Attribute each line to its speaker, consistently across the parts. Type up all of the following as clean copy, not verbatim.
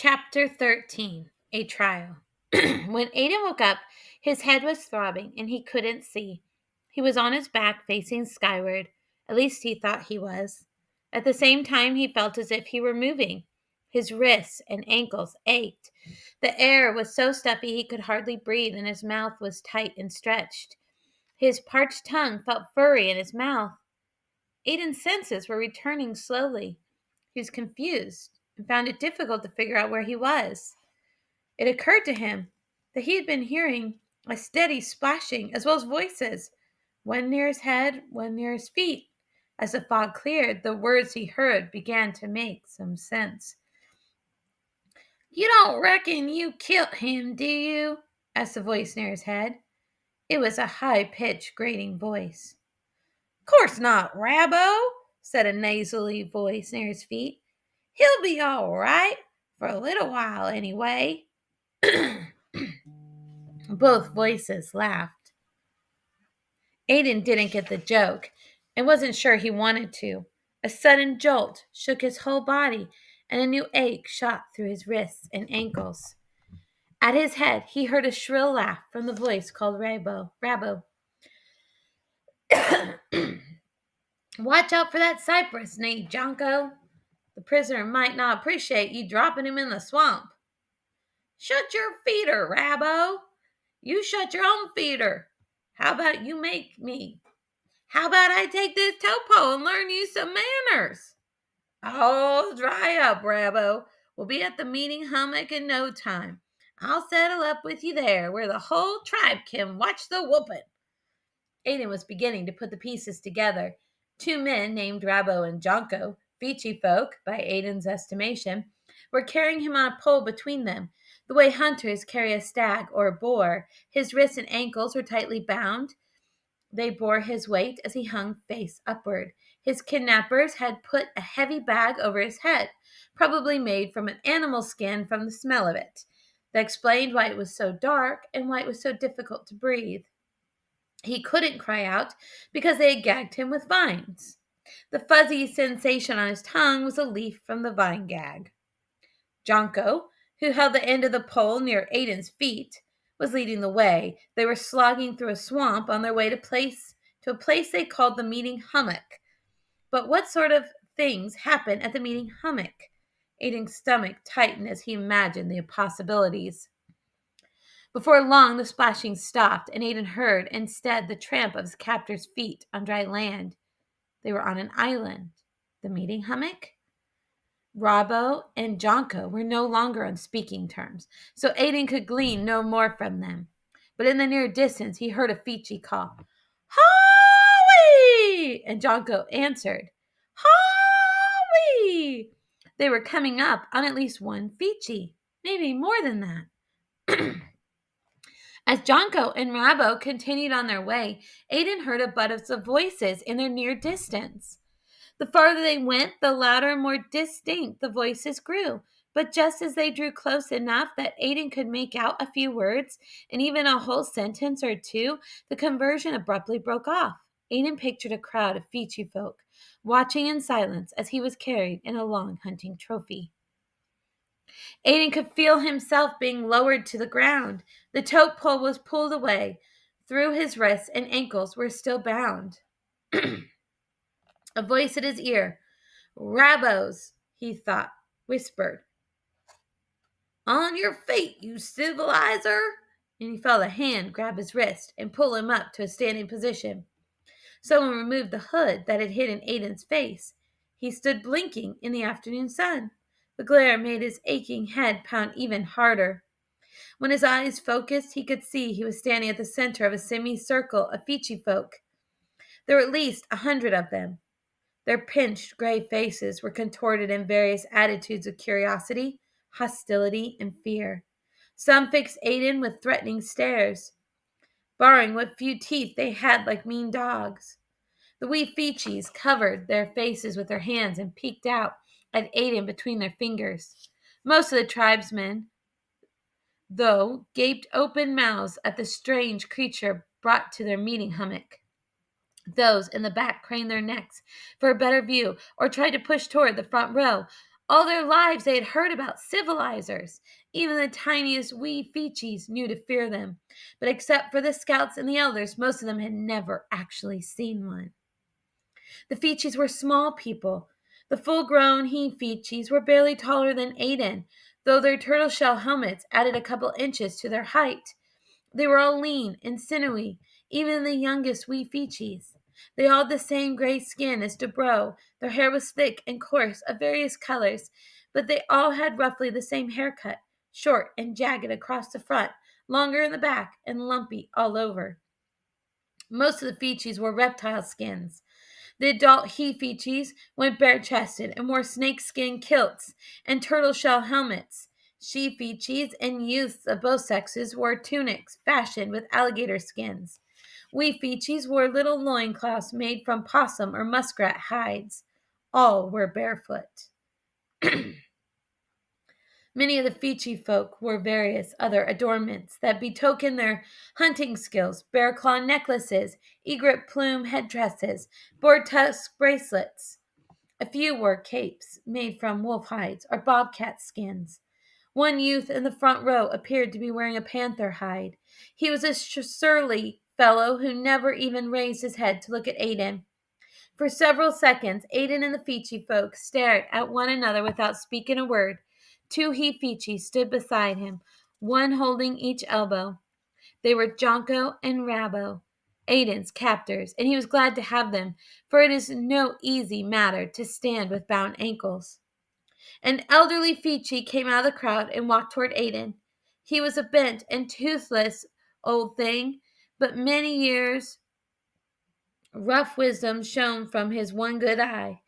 Speaker 1: Chapter 13. A Trial. When Aiden woke up, his head was throbbing and he couldn't see. He was on his back facing skyward. At least he thought he was. At the same time, he felt as if he were moving. His wrists and ankles ached. The air was so stuffy he could hardly breathe, and his mouth was tight and stretched. His parched tongue felt furry in his mouth. Aiden's senses were returning slowly. He was confused and found it difficult to figure out where he was. It occurred to him that he had been hearing a steady splashing as well as voices, one near his head, one near his feet. As the fog cleared, the words he heard began to make some sense. "You don't reckon you killed him, do you?" asked the voice near his head. It was a high-pitched, grating voice. "Course not, Rabbo," said a nasally voice near his feet. "He'll be all right, for a little while anyway." Both voices laughed. Aiden didn't get the joke and wasn't sure he wanted to. A sudden jolt shook his whole body, and a new ache shot through his wrists and ankles. At his head, he heard a shrill laugh from the voice called Rabbo. "Watch out for that cypress, Nate Jonko. The prisoner might not appreciate you dropping him in the swamp." "Shut your feeder, Rabbo. You shut your own feeder. How about I take this topo and learn you some manners?" "Oh, dry up, Rabbo. We'll be at the meeting hummock in no time. I'll settle up with you there, where the whole tribe can watch the whooping." Aiden was beginning to put the pieces together. Two men named Rabbo and Jonko, Fiji folk by Aiden's estimation, were carrying him on a pole between them, the way hunters carry a stag or a boar. His wrists and ankles were tightly bound. They bore his weight as he hung face upward. His kidnappers had put a heavy bag over his head, probably made from an animal skin from the smell of it. That explained why it was so dark and why it was so difficult to breathe. He couldn't cry out because they had gagged him with vines. The fuzzy sensation on his tongue was a leaf from the vine gag. Jonko, who held the end of the pole near Aiden's feet, was leading the way. They were slogging through a swamp on their way to a place they called the meeting hummock. But what sort of things happened at the meeting hummock? Aiden's stomach tightened as he imagined the possibilities. Before long, the splashing stopped, and Aiden heard instead the tramp of his captor's feet on dry land. They were on an island. The meeting hummock? Rabbo and Jonko were no longer on speaking terms, so Aiden could glean no more from them. But in the near distance, he heard a Fiji call, "Howie!" And Jonko answered, "Howie!" They were coming up on at least one Fiji, maybe more than that. As Jonko and Rabbo continued on their way, Aiden heard a buzz of voices in their near distance. The farther they went, the louder and more distinct the voices grew. But just as they drew close enough that Aiden could make out a few words and even a whole sentence or two, the conversion abruptly broke off. Aiden pictured a crowd of Fiji folk, watching in silence as he was carried in a long hunting trophy. Aiden could feel himself being lowered to the ground. The tote pole was pulled away. Through his wrists and ankles were still bound. A voice at his ear, "Rabos," he thought, whispered, "On your feet, you civilizer!" And he felt a hand grab his wrist and pull him up to a standing position. Someone removed the hood that had hidden Aiden's face. He stood blinking in the afternoon sun. The glare made his aching head pound even harder. When his eyes focused, he could see he was standing at the center of a semicircle of Fiji folk. There were at least 100 of them. Their pinched gray faces were contorted in various attitudes of curiosity, hostility, and fear. Some fixed Aiden with threatening stares, baring what few teeth they had like mean dogs. The wee Fijis covered their faces with their hands and peeked out at Aiden between their fingers. Most of the tribesmen, though, gaped open mouths at the strange creature brought to their meeting hummock. Those in the back craned their necks for a better view or tried to push toward the front row. All their lives they had heard about civilizers. Even the tiniest wee Feechies knew to fear them. But except for the scouts and the elders, most of them had never actually seen one. The Feechies were small people. The full-grown he-Feechies were barely taller than Aiden, though their turtle-shell helmets added a couple inches to their height. They were all lean and sinewy, even the youngest wee Feechies. They all had the same gray skin as Dubrow. Their hair was thick and coarse, of various colors, but they all had roughly the same haircut, short and jagged across the front, longer in the back, and lumpy all over. Most of the Feechies wore reptile skins. The adult he-Feechies went bare-chested and wore snakeskin kilts and turtle-shell helmets. She-Feechies and youths of both sexes wore tunics fashioned with alligator skins. We-Feechies wore little loincloths made from possum or muskrat hides. All were barefoot. Many of the Feechee folk wore various other adornments that betokened their hunting skills: bear claw necklaces, egret plume headdresses, boar tusk bracelets. A few wore capes made from wolf hides or bobcat skins. One youth in the front row appeared to be wearing a panther hide. He was a surly fellow who never even raised his head to look at Aiden. For several seconds, Aiden and the Feechee folk stared at one another without speaking a word. Two he-Feechees stood beside him, one holding each elbow. They were Jonko and Rabo, Aiden's captors, and he was glad to have them, for it is no easy matter to stand with bound ankles. An elderly Feechee came out of the crowd and walked toward Aiden. He was a bent and toothless old thing, but many years' rough wisdom shone from his one good eye.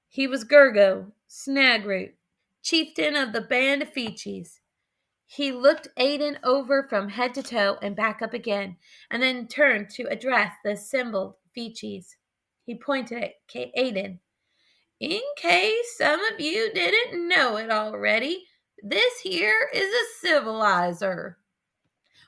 Speaker 1: He was Gurgo, Snagroot, chieftain of the band of Feechees. He looked Aiden over from head to toe and back up again, and then turned to address the assembled Feechees. He pointed at Aiden. In case some of you didn't know it already, this here is a civilizer.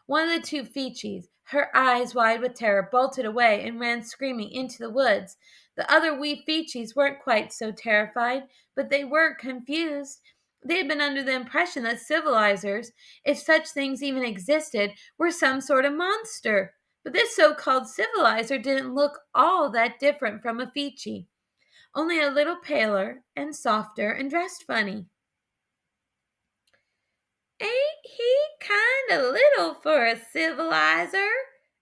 Speaker 1: One of the two Feechees, her eyes wide with terror, bolted away and ran screaming into the woods. The other wee Feechees weren't quite so terrified, but they were confused. They had been under the impression that civilizers, if such things even existed, were some sort of monster. But this so-called civilizer didn't look all that different from a Feechee, only a little paler and softer and dressed funny. Ain't he kind of little for a civilizer?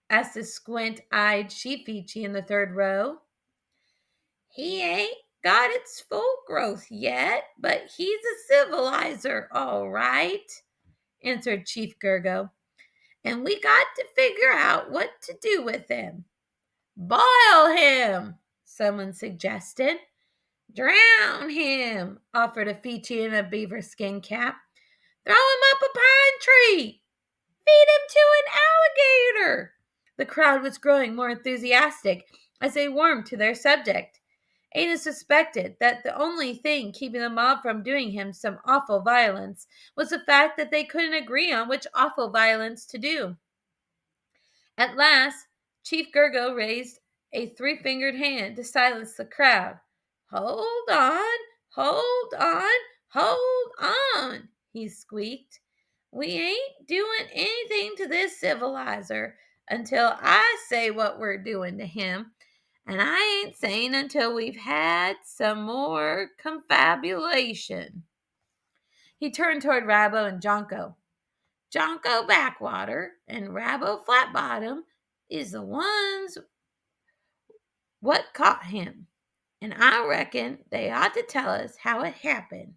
Speaker 1: Asked a squint-eyed she-Feechee in the third row. He ain't got its full growth yet, but he's a civilizer, all right, answered Chief Gurgo. And we got to figure out what to do with him. Boil him, someone suggested. Drown him, offered a Feechee in a beaver skin cap. Throw him up a pine tree. Feed him to an alligator. The crowd was growing more enthusiastic as they warmed to their subject. Ada suspected that the only thing keeping the mob from doing him some awful violence was the fact that they couldn't agree on which awful violence to do. At last, Chief Gurgo raised a three-fingered hand to silence the crowd. Hold on, hold on, hold on, he squeaked. We ain't doing anything to this civilizer until I say what we're doing to him. And I ain't saying until we've had some more confabulation. He turned toward Rabo and Jonko. Jonko Backwater and Rabo Flatbottom is the ones what caught him. And I reckon they ought to tell us how it happened.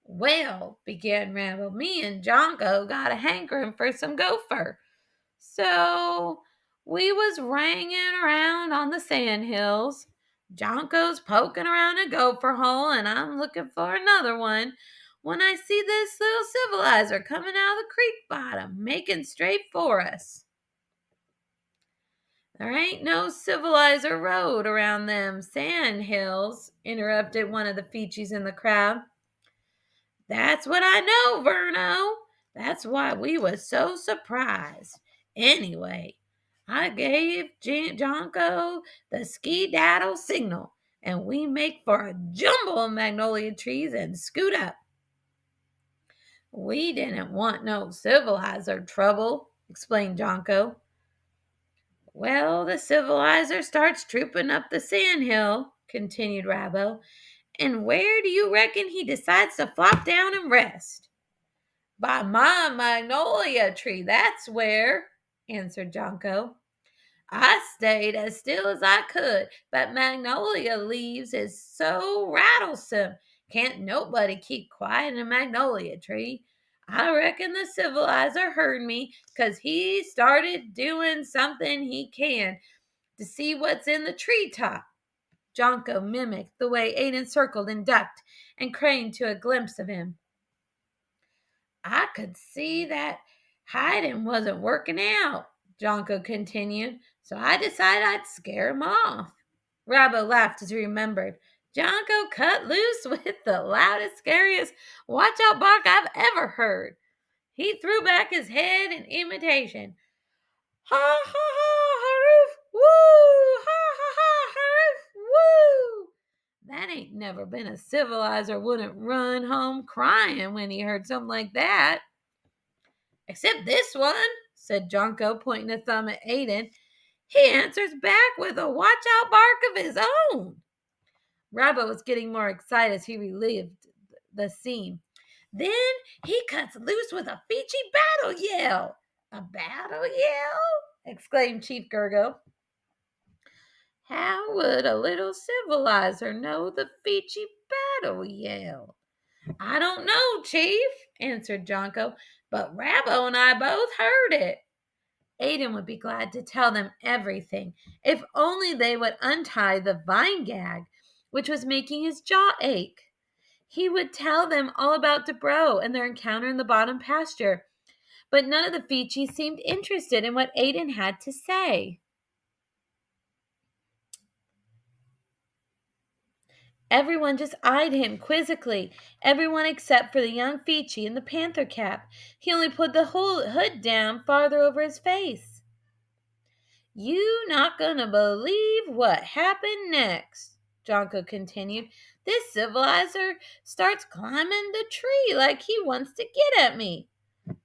Speaker 1: Well, began Rabo, me and Jonko got a hankering for some gopher. So we was ranging around on the sand hills. Jonko's poking around a gopher hole, and I'm looking for another one, when I see this little civilizer coming out of the creek bottom, making straight for us. There ain't no civilizer road around them sand hills, interrupted one of the Feechees in the crowd. That's what I know, Verno. That's why we was so surprised. Anyway, I gave Jonko the ski-daddle signal, and we make for a jumble of magnolia trees and scoot up. We didn't want no civilizer trouble, explained Jonko. Well, the civilizer starts trooping up the sandhill, continued Rabbo. And where do you reckon he decides to flop down and rest? By my magnolia tree, that's where, answered Jonko. I stayed as still as I could, but magnolia leaves is so rattlesome. Can't nobody keep quiet in a magnolia tree. I reckon the civilizer heard me 'cause he started doing something he can to see what's in the treetop. Jonko mimicked the way Aiden circled and ducked and craned to a glimpse of him. I could see that hiding wasn't working out, Jonko continued, so I decided I'd scare him off. Rabbo laughed as he remembered. Jonko cut loose with the loudest, scariest watch out bark I've ever heard. He threw back his head in imitation. Ha ha ha, haroof, woo! Ha ha ha, haroof, woo! That ain't never been a civilizer wouldn't run home crying when he heard something like that. Except this one, said Jonko, pointing a thumb at Aiden. He answers back with a watch-out bark of his own. Rabbo was getting more excited as he relived the scene. Then he cuts loose with a Fiji battle yell. A battle yell? Exclaimed Chief Gergo. How would a little civilizer know the Fiji battle yell? I don't know, Chief, answered Jonko, but Rabbo and I both heard it. Aiden would be glad to tell them everything, if only they would untie the vine gag, which was making his jaw ache. He would tell them all about Dubrow and their encounter in the bottom pasture, but none of the Fiji seemed interested in what Aiden had to say. Everyone just eyed him quizzically, everyone except for the young Fiji in the panther cap. He only put the whole hood down farther over his face. You not gonna believe what happened next, Jonko continued. This civilizer starts climbing the tree like he wants to get at me.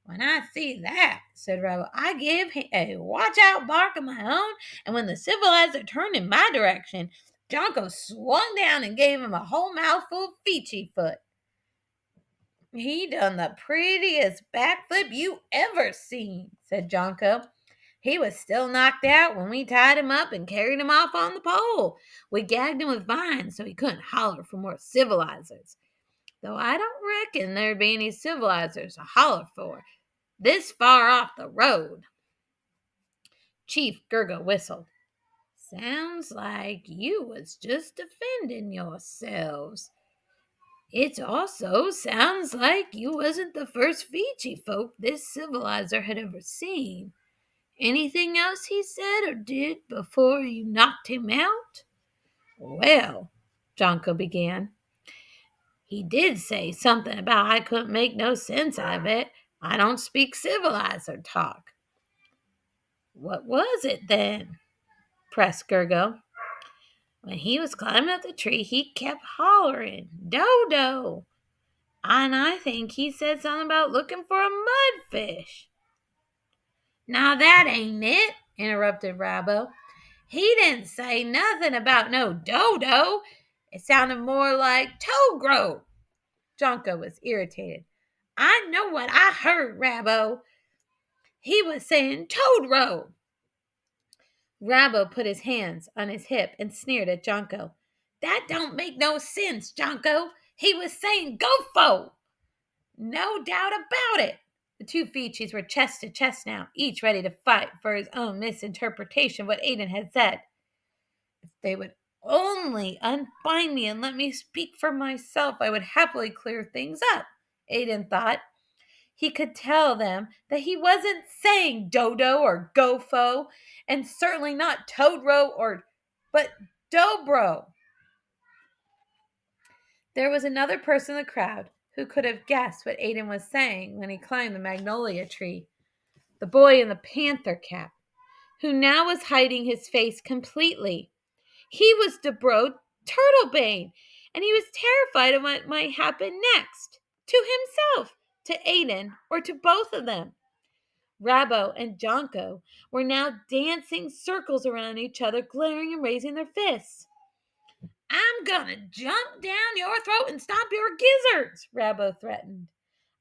Speaker 1: When I see that, said Rabbo, I give him a watch-out bark of my own, and when the civilizer turned in my direction, Jonko swung down and gave him a whole mouthful of Fiji foot. He done the prettiest backflip you ever seen, said Jonko. He was still knocked out when we tied him up and carried him off on the pole. We gagged him with vines so he couldn't holler for more civilizers. Though I don't reckon there'd be any civilizers to holler for this far off the road. Chief Gergo whistled. Sounds like you was just defending yourselves. It also sounds like you wasn't the first Fiji folk this civilizer had ever seen. Anything else he said or did before you knocked him out? Well, Jonko began. He did say something about I couldn't make no sense out of it. I don't speak civilizer talk. What was it then? Pressed Gergo. When he was climbing up the tree, he kept hollering, Dodo. And I think he said something about looking for a mudfish. Now that ain't it, interrupted Rabbo. He didn't say nothing about no dodo. It sounded more like Togro. Jonko was irritated. I know what I heard, Rabbo. He was saying Toadro. Rabbo put his hands on his hip and sneered at Jonko. That don't make no sense, Jonko. He was saying Gofo. No doubt about it. The two Fijis were chest to chest now, each ready to fight for his own misinterpretation of what Aiden had said. If they would only unbind me and let me speak for myself, I would happily clear things up, Aiden thought. He could tell them that he wasn't saying Dodo or Gofo, and certainly not Toadro but Dobro. There was another person in the crowd who could have guessed what Aiden was saying when he climbed the magnolia tree. The boy in the panther cap, who now was hiding his face completely. He was Dubrow Turtlebane, and he was terrified of what might happen next to himself, to Aiden, or to both of them. Rabbo and Jonko were now dancing circles around each other, glaring and raising their fists. I'm gonna jump down your throat and stop your gizzards, Rabbo threatened.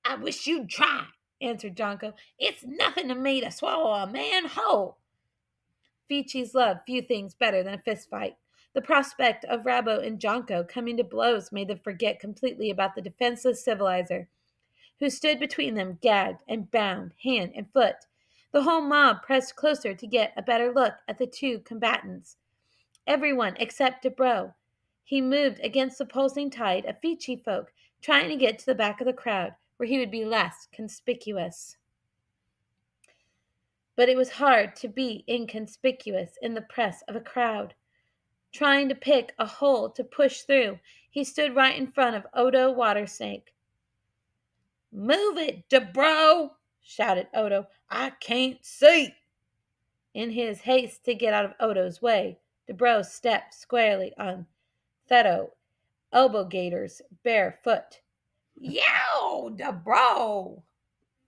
Speaker 1: I wish you'd try, answered Jonko. It's nothing to me to swallow a man whole. Fichis loved few things better than a fist fight. The prospect of Rabbo and Jonko coming to blows made them forget completely about the defenseless civilizer, who stood between them, gagged and bound, hand and foot. The whole mob pressed closer to get a better look at the two combatants. Everyone except Debro. He moved against the pulsing tide of Fichi folk, trying to get to the back of the crowd, where he would be less conspicuous. But it was hard to be inconspicuous in the press of a crowd. Trying to pick a hole to push through, he stood right in front of Odo Watersnake. Move it, Debro! Shouted Odo. I can't see. In his haste to get out of Odo's way, Debro stepped squarely on Theto Elbowgator's bare foot. Yow, Debro!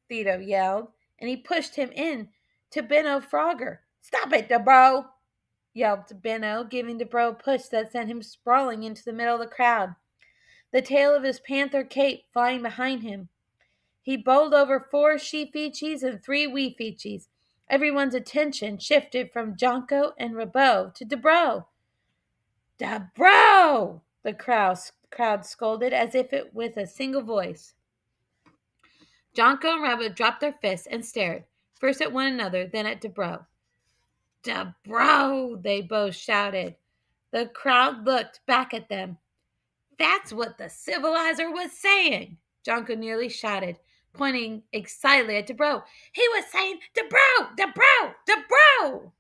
Speaker 1: Theto yelled, and he pushed him in to Benno Frogger. Stop it, Debro! Yelped Benno, giving Debro a push that sent him sprawling into the middle of the crowd, the tail of his panther cape flying behind him. He bowled over 4 she-Fichis and 3 wee-Fichis. Everyone's attention shifted from Jonko and Rabbo to Debro. Debro! The crowd scolded as if it with a single voice. Jonko and Rabbo dropped their fists and stared, first at one another, then at Debro. Debro! They both shouted. The crowd looked back at them. That's what the civilizer was saying, Jonko nearly shouted, pointing excitedly at Debro. He was saying, Debro! Debro! Debro!